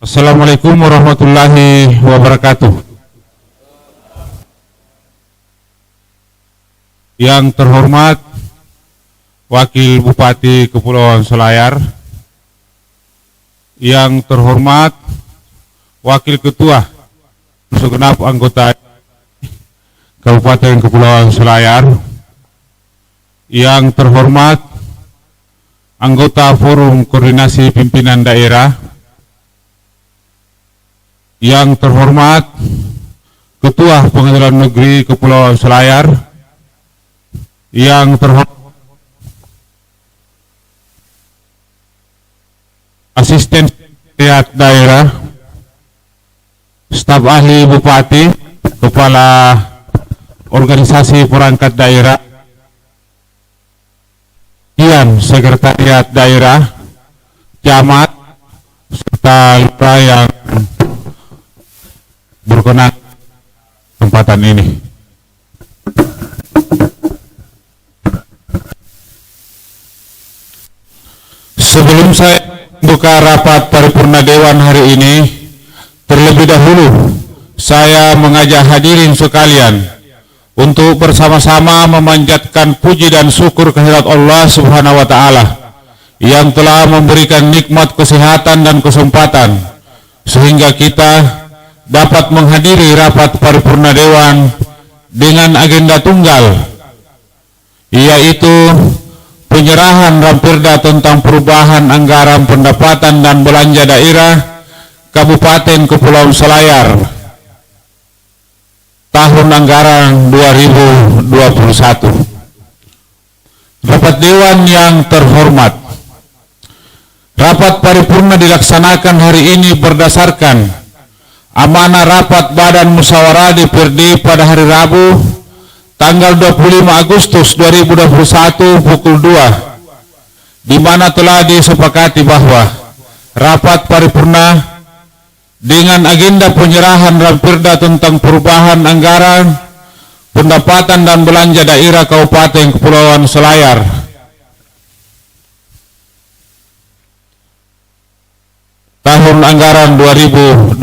Assalamualaikum warahmatullahi wabarakatuh. Yang terhormat Wakil Bupati Kepulauan Selayar, yang terhormat Wakil Ketua segenap anggota Kabupaten Kepulauan Selayar, yang terhormat anggota Forum Koordinasi Pimpinan Daerah, yang terhormat Ketua Pengadilan Negeri Kepulauan Selayar, yang terhormat Asisten Sekretariat Daerah, staf ahli Bupati, Kepala Organisasi Perangkat Daerah, Dian Sekretariat Daerah, Camat, serta lurah yang berkenan kesempatan ini. Sebelum saya buka rapat paripurna Dewan hari ini, terlebih dahulu saya mengajak hadirin sekalian untuk bersama-sama memanjatkan puji dan syukur kehadirat Allah Subhanahu wa Ta'ala yang telah memberikan nikmat kesehatan dan kesempatan sehingga kita dapat menghadiri rapat paripurna Dewan dengan agenda tunggal, yaitu penyerahan Raperda tentang perubahan anggaran pendapatan dan belanja daerah Kabupaten Kepulauan Selayar tahun anggaran 2021. Rapat Dewan yang terhormat, rapat paripurna dilaksanakan hari ini berdasarkan amanah rapat Badan Musyawarah DPRD pada hari Rabu tanggal 25 Agustus 2021 pukul 2, di mana telah disepakati bahwa rapat paripurna dengan agenda penyerahan Raperda tentang perubahan anggaran pendapatan dan belanja daerah Kabupaten Kepulauan Selayar tahun anggaran 2021.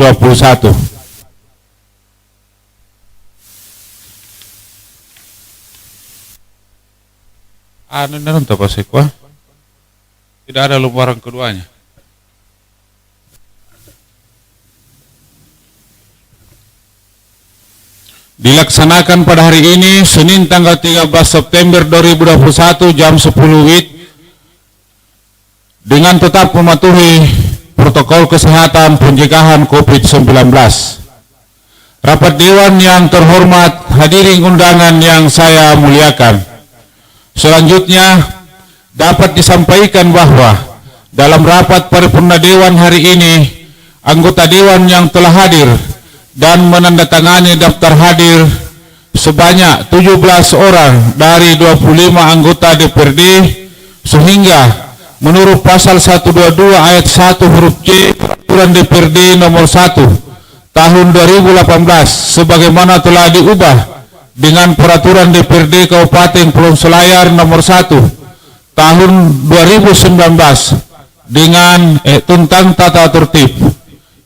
Tidak ada lembaran keduanya. Dilaksanakan pada hari ini Senin tanggal 13 September 2021 jam 10 WIB dengan tetap mematuhi protokol kesehatan pencegahan COVID-19. Rapat Dewan yang terhormat, hadirin undangan yang saya muliakan, selanjutnya dapat disampaikan bahwa dalam rapat paripurna Dewan hari ini, anggota Dewan yang telah hadir dan menandatangani daftar hadir sebanyak 17 orang dari 25 anggota DPRD, sehingga menurut pasal 122 ayat 1 huruf C Peraturan DPRD nomor 1 tahun 2018 sebagaimana telah diubah dengan Peraturan DPRD Kabupaten Kepulauan Selayar nomor 1 tahun 2019 dengan tentang tata tertib.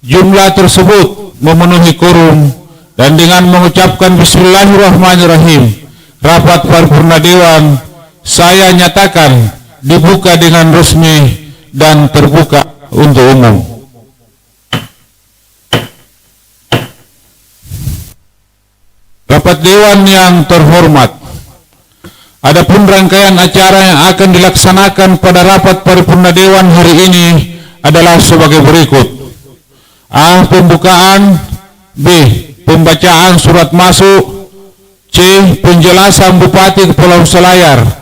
Jumlah tersebut memenuhi quorum, dan dengan mengucapkan Bismillahirrahmanirrahim, rapat paripurna Dewan saya nyatakan dibuka dengan resmi dan terbuka untuk umum. Rapat Dewan yang terhormat, adapun rangkaian acara yang akan dilaksanakan pada rapat paripurna Dewan hari ini adalah sebagai berikut. A. Pembukaan. B. Pembacaan surat masuk. C. Penjelasan Bupati Kepulauan Selayar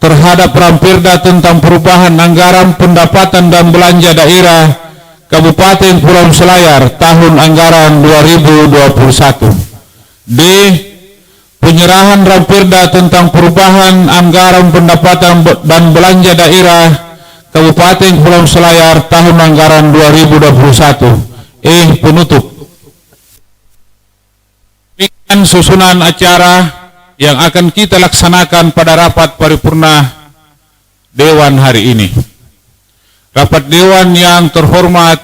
terhadap Raperda tentang perubahan anggaran pendapatan dan belanja daerah Kabupaten Kepulauan Selayar tahun anggaran 2021. D. Penyerahan Raperda tentang perubahan anggaran pendapatan dan belanja daerah Kabupaten Kepulauan Selayar tahun anggaran 2021. Penutup. Demikian susunan acara yang akan kita laksanakan pada rapat paripurna Dewan hari ini. Rapat Dewan yang terhormat,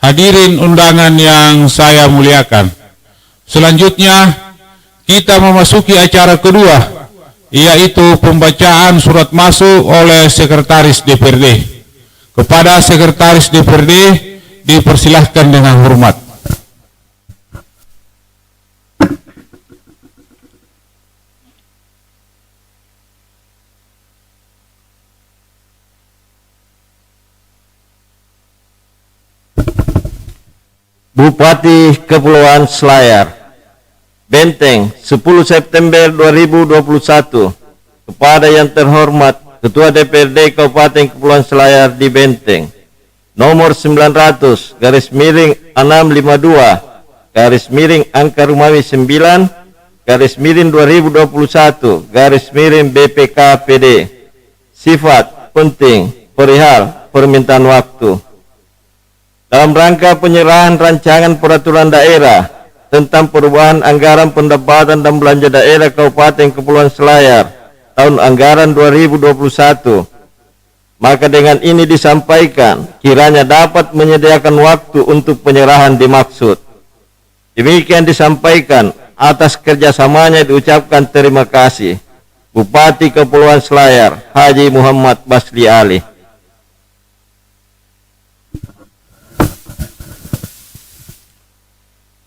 hadirin undangan yang saya muliakan. Selanjutnya kita memasuki acara kedua, yaitu pembacaan surat masuk oleh Sekretaris DPRD. Kepada Sekretaris DPRD dipersilahkan dengan hormat. Bupati Kepulauan Selayar, Benteng, 10 September 2021. Kepada yang terhormat Ketua DPRD Kabupaten Kepulauan Selayar di Benteng, nomor 900 /652 angka Romawi 9 /2021 BPKPD. Sifat penting perihal permintaan waktu. Dalam rangka penyerahan rancangan peraturan daerah tentang perubahan anggaran pendapatan dan belanja daerah Kabupaten Kepulauan Selayar tahun anggaran 2021, maka dengan ini disampaikan kiranya dapat menyediakan waktu untuk penyerahan dimaksud. Demikian disampaikan, atas kerjasamanya diucapkan terima kasih Bupati Kepulauan Selayar Haji Muhammad Basri Ali.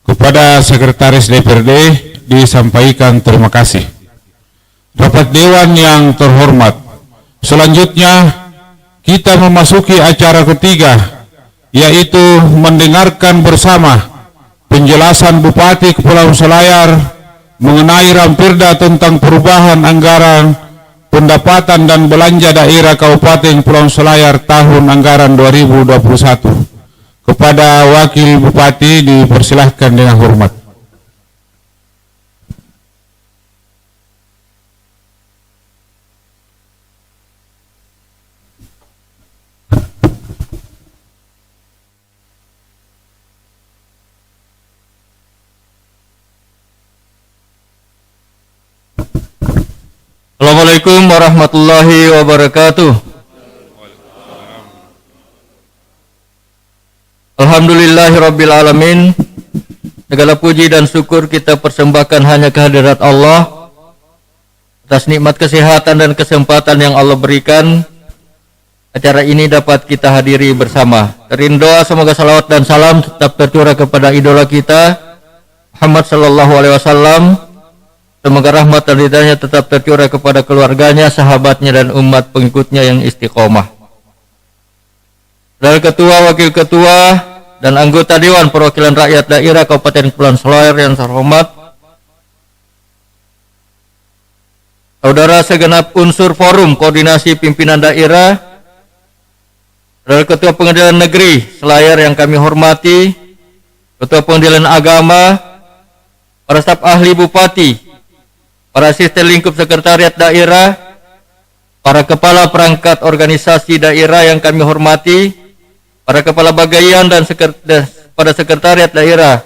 Kepada Sekretaris DPRD disampaikan terima kasih. Rapat Dewan yang terhormat, selanjutnya kita memasuki acara ketiga, yaitu mendengarkan bersama penjelasan Bupati Kepulauan Selayar mengenai Ramperda tentang perubahan anggaran pendapatan dan belanja daerah Kabupaten Kepulauan Selayar tahun anggaran 2021. Kepada Wakil Bupati dipersilahkan dengan hormat. Assalamualaikum warahmatullahi wabarakatuh. Alhamdulillahirrabbilalamin. Segala puji dan syukur kita persembahkan hanya kehadirat Allah atas nikmat kesehatan dan kesempatan yang Allah berikan. Acara ini dapat kita hadiri bersama. Terin doa semoga salawat dan salam tetap tercurah kepada idola kita Muhammad sallallahu alaihi wasallam. Semoga rahmat dan ridhanya tetap tercurah kepada keluarganya, sahabatnya, dan umat pengikutnya yang istiqomah. Dari Ketua, Wakil Ketua, dan anggota Dewan Perwakilan Rakyat Daerah Kabupaten Kepulauan Selayar yang terhormat, saudara segenap unsur Forum Koordinasi Pimpinan Daerah, dari Ketua Pengadilan Negeri Selayar yang kami hormati, Ketua Pengadilan Agama, para staf ahli Bupati, para asisten lingkup sekretariat daerah, para kepala perangkat organisasi daerah yang kami hormati, para kepala bagaian dan pada sekretariat daerah,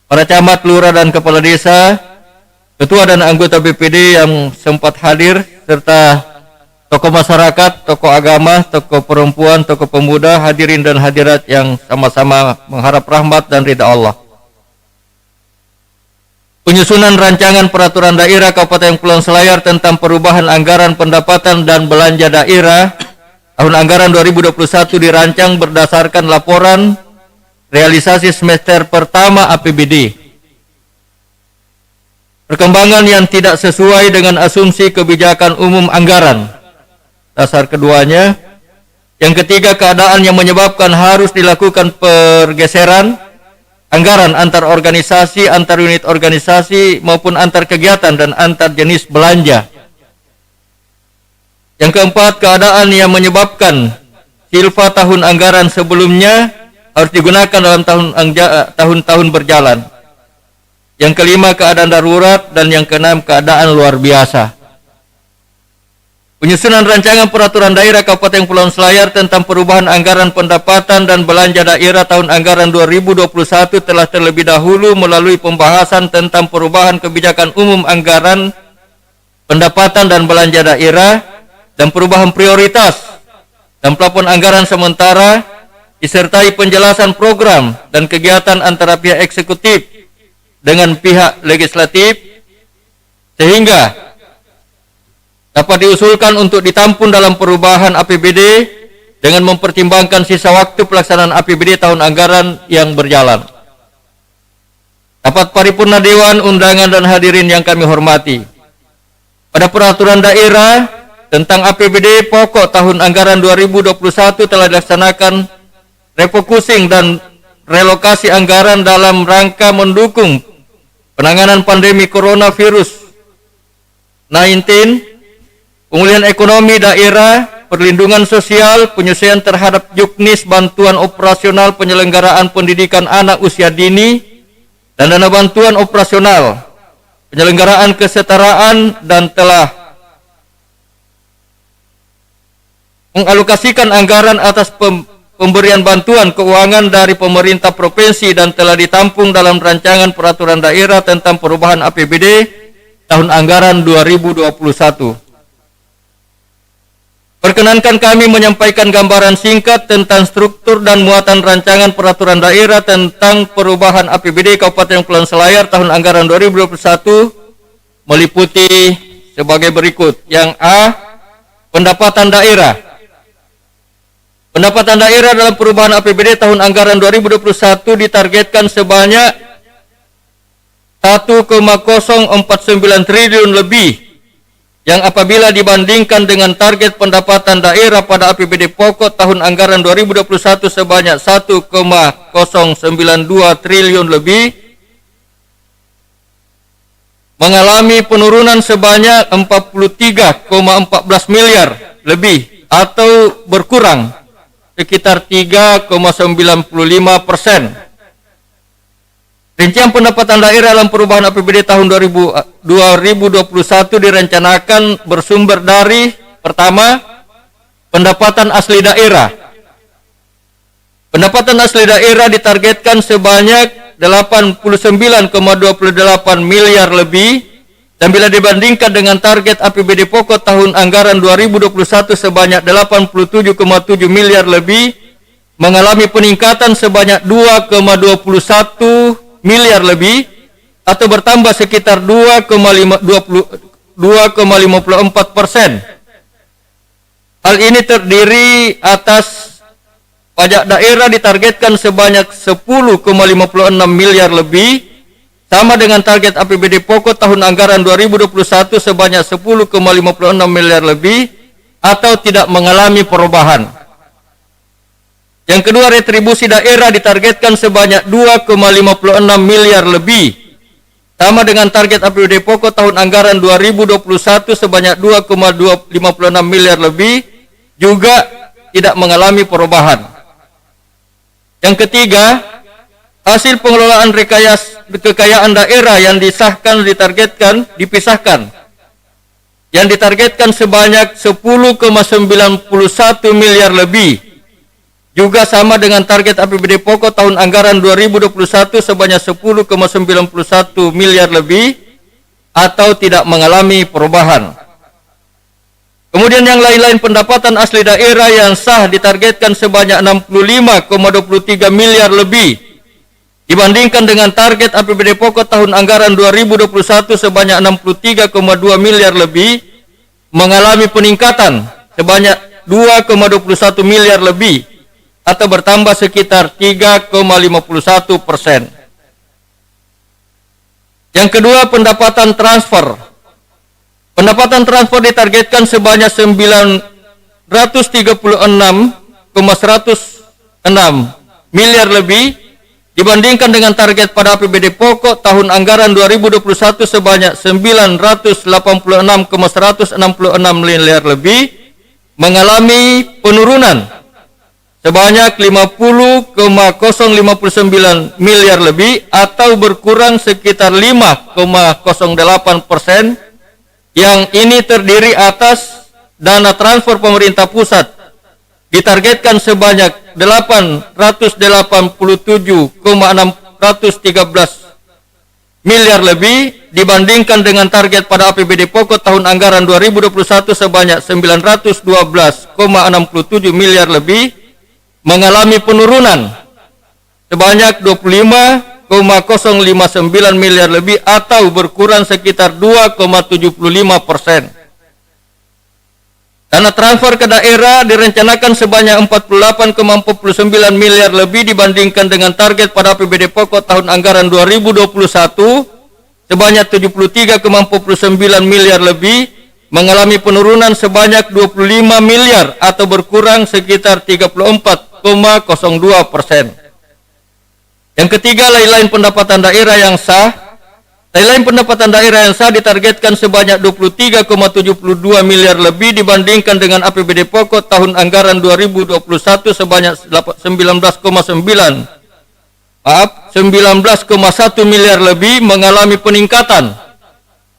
para camat, lurah, dan kepala desa, ketua dan anggota BPD yang sempat hadir, serta tokoh masyarakat, tokoh agama, tokoh perempuan, tokoh pemuda, hadirin dan hadirat yang sama-sama mengharap rahmat dan ridha Allah. Penyusunan rancangan peraturan daerah Kabupaten Kepulauan Selayar tentang perubahan anggaran pendapatan dan belanja daerah tahun anggaran 2021 dirancang berdasarkan laporan realisasi semester pertama APBD. Perkembangan yang tidak sesuai dengan asumsi kebijakan umum anggaran. Dasar keduanya. Yang ketiga, keadaan yang menyebabkan harus dilakukan pergeseran anggaran antar organisasi, antar unit organisasi, maupun antar kegiatan dan antar jenis belanja. Yang keempat, keadaan yang menyebabkan silfa tahun anggaran sebelumnya harus digunakan dalam tahun-tahun berjalan. Yang kelima, keadaan darurat, dan yang keenam, keadaan luar biasa. Penyusunan rancangan peraturan daerah Kabupaten Kepulauan Selayar tentang perubahan anggaran pendapatan dan belanja daerah tahun anggaran 2021 telah terlebih dahulu melalui pembahasan tentang perubahan kebijakan umum anggaran pendapatan dan belanja daerah dan perubahan prioritas dan plafon anggaran sementara disertai penjelasan program dan kegiatan antara pihak eksekutif dengan pihak legislatif, sehingga dapat diusulkan untuk ditampung dalam perubahan APBD dengan mempertimbangkan sisa waktu pelaksanaan APBD tahun anggaran yang berjalan. Rapat Paripurna Dewan Undangan dan hadirin yang kami hormati, pada peraturan daerah tentang APBD pokok tahun anggaran 2021 telah dilaksanakan refocusing dan relokasi anggaran dalam rangka mendukung penanganan pandemi coronavirus 19, pemulihan ekonomi daerah, perlindungan sosial, penyesuaian terhadap juknis bantuan operasional penyelenggaraan pendidikan anak usia dini, dan dana bantuan operasional penyelenggaraan kesetaraan, dan telah mengalokasikan anggaran atas pemberian bantuan keuangan dari pemerintah provinsi dan telah ditampung dalam rancangan peraturan daerah tentang perubahan APBD tahun anggaran 2021. Perkenankan kami menyampaikan gambaran singkat tentang struktur dan muatan rancangan peraturan daerah tentang perubahan APBD Kabupaten Kepulauan Selayar tahun anggaran 2021 meliputi sebagai berikut. Yang A, pendapatan daerah. Pendapatan daerah dalam perubahan APBD tahun anggaran 2021 ditargetkan sebanyak 1,049 triliun lebih, yang apabila dibandingkan dengan target pendapatan daerah pada APBD pokok tahun anggaran 2021 sebanyak 1,092 triliun lebih, mengalami penurunan sebanyak 43,14 miliar lebih atau berkurang sekitar 3,95%. Rincian pendapatan daerah dalam perubahan APBD tahun 2021 direncanakan bersumber dari: pertama, pendapatan asli daerah. Pendapatan asli daerah ditargetkan sebanyak 89,28 miliar lebih, dan bila dibandingkan dengan target APBD pokok tahun anggaran 2021 sebanyak 87,7 miliar lebih, mengalami peningkatan sebanyak 2,21 miliar lebih atau bertambah sekitar 2,54%. Hal ini terdiri atas pajak daerah ditargetkan sebanyak 10,56 miliar lebih, sama dengan target APBD pokok tahun anggaran 2021 sebanyak 10,56 miliar lebih atau tidak mengalami perubahan. Yang kedua, retribusi daerah ditargetkan sebanyak 2,56 miliar lebih, sama dengan target APBD pokok tahun anggaran 2021 sebanyak 2,56 miliar lebih, juga tidak mengalami perubahan. Yang ketiga, hasil pengelolaan kekayaan daerah yang disahkan dipisahkan, yang ditargetkan sebanyak 10,91 miliar lebih, juga sama dengan target APBD pokok tahun anggaran 2021 sebanyak 10,91 miliar lebih atau tidak mengalami perubahan. Kemudian yang lain-lain pendapatan asli daerah yang sah ditargetkan sebanyak 65,23 miliar lebih, dibandingkan dengan target APBD pokok tahun anggaran 2021 sebanyak 63,2 miliar lebih, mengalami peningkatan sebanyak 2,21 miliar lebih atau bertambah sekitar 3,51%. Yang kedua, pendapatan transfer. Pendapatan transfer ditargetkan sebanyak 936,106 miliar lebih, dibandingkan dengan target pada APBD pokok tahun anggaran 2021 sebanyak 986,166 miliar lebih, mengalami penurunan sebanyak 50,059 miliar lebih atau berkurang sekitar 5,08%, yang ini terdiri atas dana transfer pemerintah pusat ditargetkan sebanyak 887,613 miliar lebih, dibandingkan dengan target pada APBD pokok tahun anggaran 2021 sebanyak 912,67 miliar lebih, mengalami penurunan sebanyak 25,059 miliar lebih atau berkurang sekitar 2,75%. Dana transfer ke daerah direncanakan sebanyak 48,49 miliar lebih dibandingkan dengan target pada APBD pokok tahun anggaran 2021 sebanyak 73,49 miliar lebih, mengalami penurunan sebanyak 25 miliar atau berkurang sekitar 34,02%. Yang ketiga, lain-lain pendapatan daerah yang sah. Lain-lain pendapatan daerah yang sah ditargetkan sebanyak 23,72 miliar lebih dibandingkan dengan APBD pokok tahun anggaran 2021 sebanyak 19,1 miliar lebih, mengalami peningkatan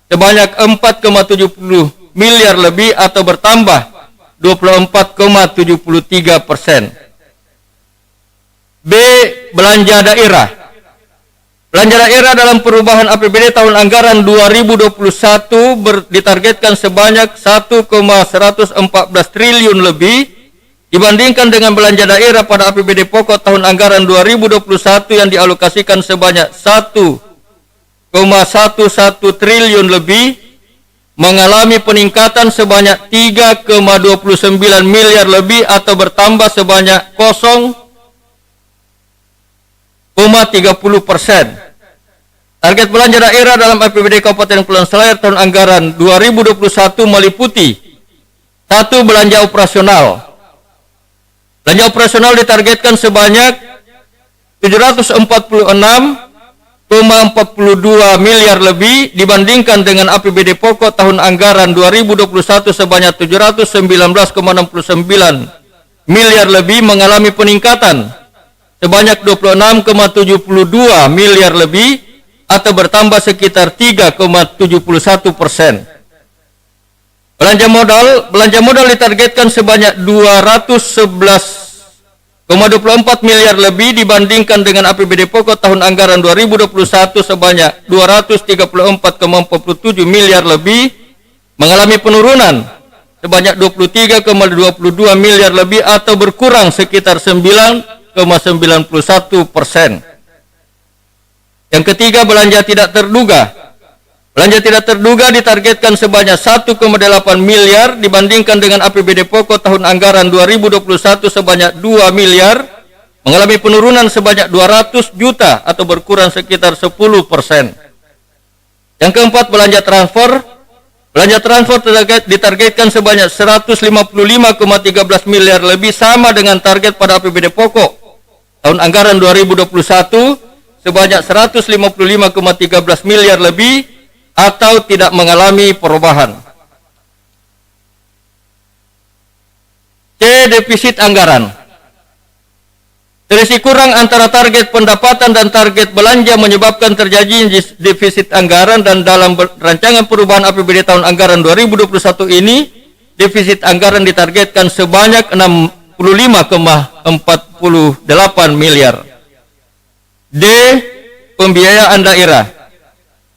sebanyak 4,70 miliar lebih atau bertambah 24,73%. B. Belanja daerah. Belanja daerah dalam perubahan APBD tahun anggaran 2021 ditargetkan sebanyak 1,114 triliun lebih dibandingkan dengan belanja daerah pada APBD pokok tahun anggaran 2021 yang dialokasikan sebanyak 1,11 triliun lebih, mengalami peningkatan sebanyak 3,29 miliar lebih atau bertambah sebanyak 0,30%. Target belanja daerah dalam APBD Kabupaten Kepulauan Selayar tahun anggaran 2021 meliputi 1. Belanja operasional. Belanja operasional ditargetkan sebanyak 746,42 miliar lebih dibandingkan dengan APBD pokok tahun anggaran 2021 sebanyak 719,69 miliar lebih, mengalami peningkatan sebanyak 26,72 miliar lebih atau bertambah sekitar 3,71%. Belanja modal ditargetkan sebanyak 211,24 miliar lebih dibandingkan dengan APBD pokok tahun anggaran 2021 sebanyak 234,47 miliar lebih, mengalami penurunan sebanyak 23,22 miliar lebih atau berkurang sekitar 9,91%. Yang ketiga, belanja tidak terduga. Belanja tidak terduga ditargetkan sebanyak 1,8 miliar dibandingkan dengan APBD pokok tahun anggaran 2021 sebanyak 2 miliar, mengalami penurunan sebanyak 200 juta atau berkurang sekitar 10%. Yang keempat, belanja transfer. Belanja transfer ditargetkan sebanyak 155,13 miliar lebih, sama dengan target pada APBD pokok tahun anggaran 2021 sebanyak 155,13 miliar lebih atau tidak mengalami perubahan. C. Defisit anggaran. Selisih kurang antara target pendapatan dan target belanja menyebabkan terjadi defisit anggaran, dan dalam rancangan perubahan APBD tahun anggaran 2021 ini defisit anggaran ditargetkan sebanyak 65,48 miliar. D. Pembiayaan daerah.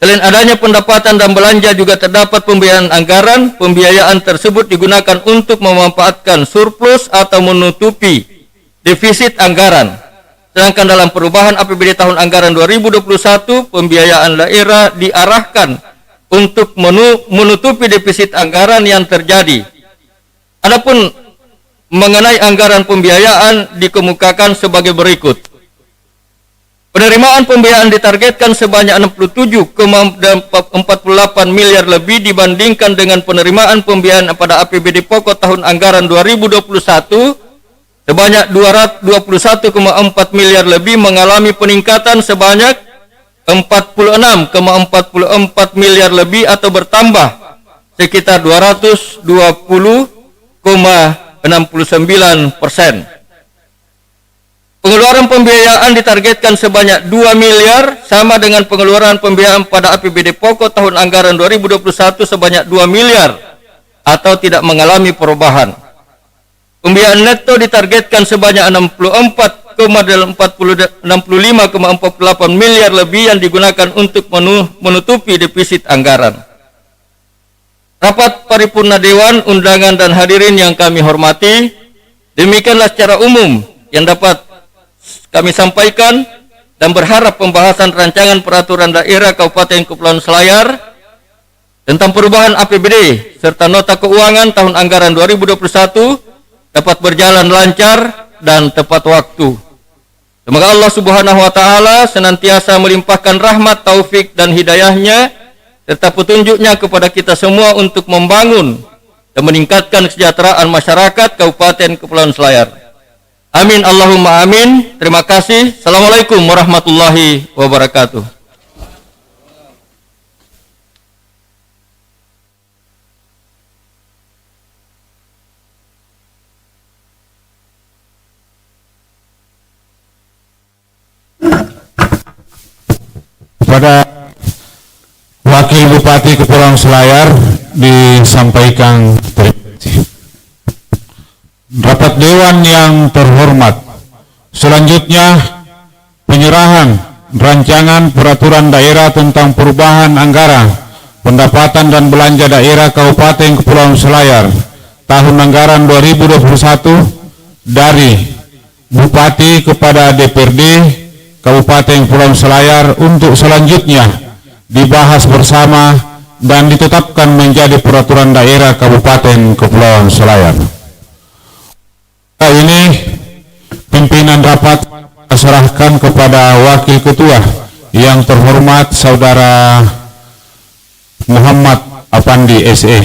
Selain adanya pendapatan dan belanja, juga terdapat pembiayaan anggaran. Pembiayaan tersebut digunakan untuk memanfaatkan surplus atau menutupi defisit anggaran. Sedangkan dalam perubahan APBD tahun anggaran 2021, pembiayaan daerah diarahkan untuk menutupi defisit anggaran yang terjadi. Adapun mengenai anggaran pembiayaan dikemukakan sebagai berikut. Penerimaan pembiayaan ditargetkan sebanyak 67,48 miliar lebih dibandingkan dengan penerimaan pembiayaan pada APBD pokok tahun anggaran 2021 sebanyak 221,4 miliar lebih, mengalami peningkatan sebanyak 46,44 miliar lebih atau bertambah sekitar 220,69%. Pengeluaran pembiayaan ditargetkan sebanyak 2 miliar, sama dengan pengeluaran pembiayaan pada APBD pokok tahun anggaran 2021 sebanyak 2 miliar atau tidak mengalami perubahan. Pembiayaan neto ditargetkan sebanyak 65,48 miliar lebih yang digunakan untuk menutupi defisit anggaran. Rapat paripurna Dewan, undangan dan hadirin yang kami hormati, demikianlah secara umum yang dapat kami sampaikan dan berharap pembahasan rancangan peraturan daerah Kabupaten Kepulauan Selayar tentang perubahan APBD serta nota keuangan tahun anggaran 2021 dapat berjalan lancar dan tepat waktu. Semoga Allah Subhanahu wa taala senantiasa melimpahkan rahmat, taufik dan hidayahnya serta petunjuknya kepada kita semua untuk membangun dan meningkatkan kesejahteraan masyarakat Kabupaten Kepulauan Selayar. Amin Allahumma amin. Terima kasih. Assalamualaikum warahmatullahi wabarakatuh. Kepada Wakil Bupati Kepulauan Selayar disampaikan terima kasih. Rapat Dewan yang terhormat, selanjutnya penyerahan rancangan peraturan daerah tentang perubahan anggaran pendapatan dan belanja daerah Kabupaten Kepulauan Selayar tahun anggaran 2021 dari Bupati kepada DPRD Kabupaten Kepulauan Selayar untuk selanjutnya dibahas bersama dan ditetapkan menjadi peraturan daerah Kabupaten Kepulauan Selayar. Ini pimpinan rapat serahkan kepada Wakil Ketua yang terhormat Saudara Muhammad Afandi SE.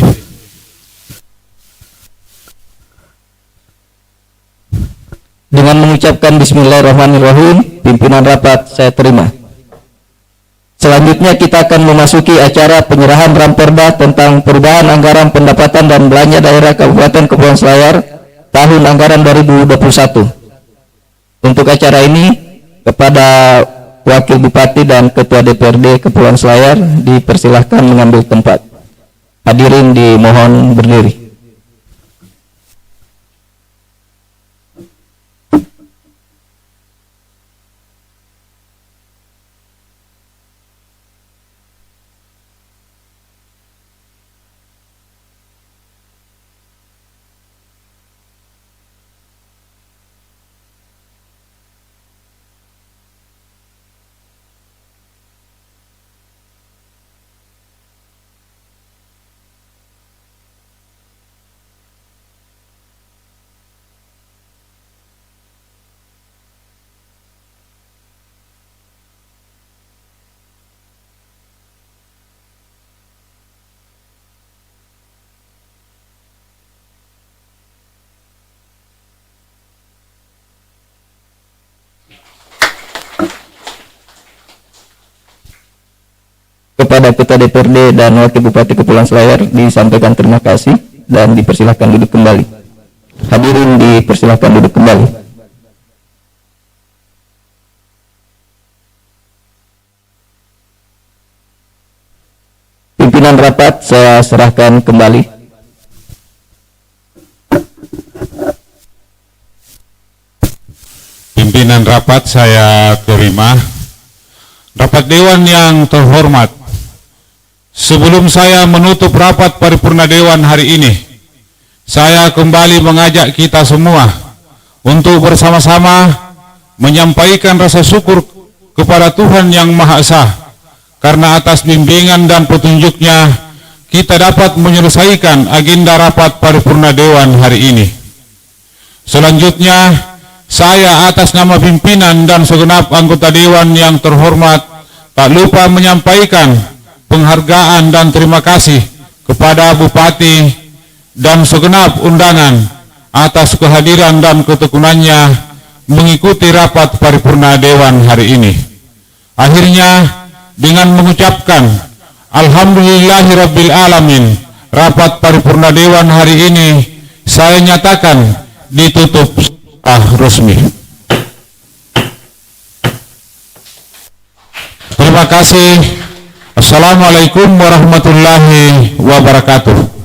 Dengan mengucapkan Bismillahirrahmanirrahim, pimpinan rapat saya terima. Selanjutnya kita akan memasuki acara penyerahan Ramperda tentang perubahan anggaran pendapatan dan belanja daerah Kabupaten Kepulauan Selayar tahun anggaran 2021. Untuk acara ini, kepada Wakil Bupati dan Ketua DPRD Kepulauan Selayar dipersilahkan mengambil tempat. Hadirin dimohon berdiri. Kepada Ketua DPRD dan Wakil Bupati Kepulauan Selayar disampaikan terima kasih dan dipersilahkan duduk kembali. Hadirin dipersilahkan duduk kembali. Pimpinan rapat saya serahkan kembali. Pimpinan rapat saya terima. Rapat Dewan yang terhormat, sebelum saya menutup rapat paripurna Dewan hari ini, saya kembali mengajak kita semua untuk bersama-sama menyampaikan rasa syukur kepada Tuhan Yang Maha Esa, karena atas bimbingan dan petunjuknya kita dapat menyelesaikan agenda rapat paripurna Dewan hari ini. Selanjutnya, saya atas nama pimpinan dan segenap anggota Dewan yang terhormat tak lupa menyampaikan penghargaan dan terima kasih kepada Bupati dan segenap undangan atas kehadiran dan ketekunannya mengikuti rapat paripurna Dewan hari ini. Akhirnya, dengan mengucapkan Alhamdulillahirabbil alamin, rapat paripurna Dewan hari ini saya nyatakan ditutup resmi. Terima kasih. Assalamualaikum warahmatullahi wabarakatuh.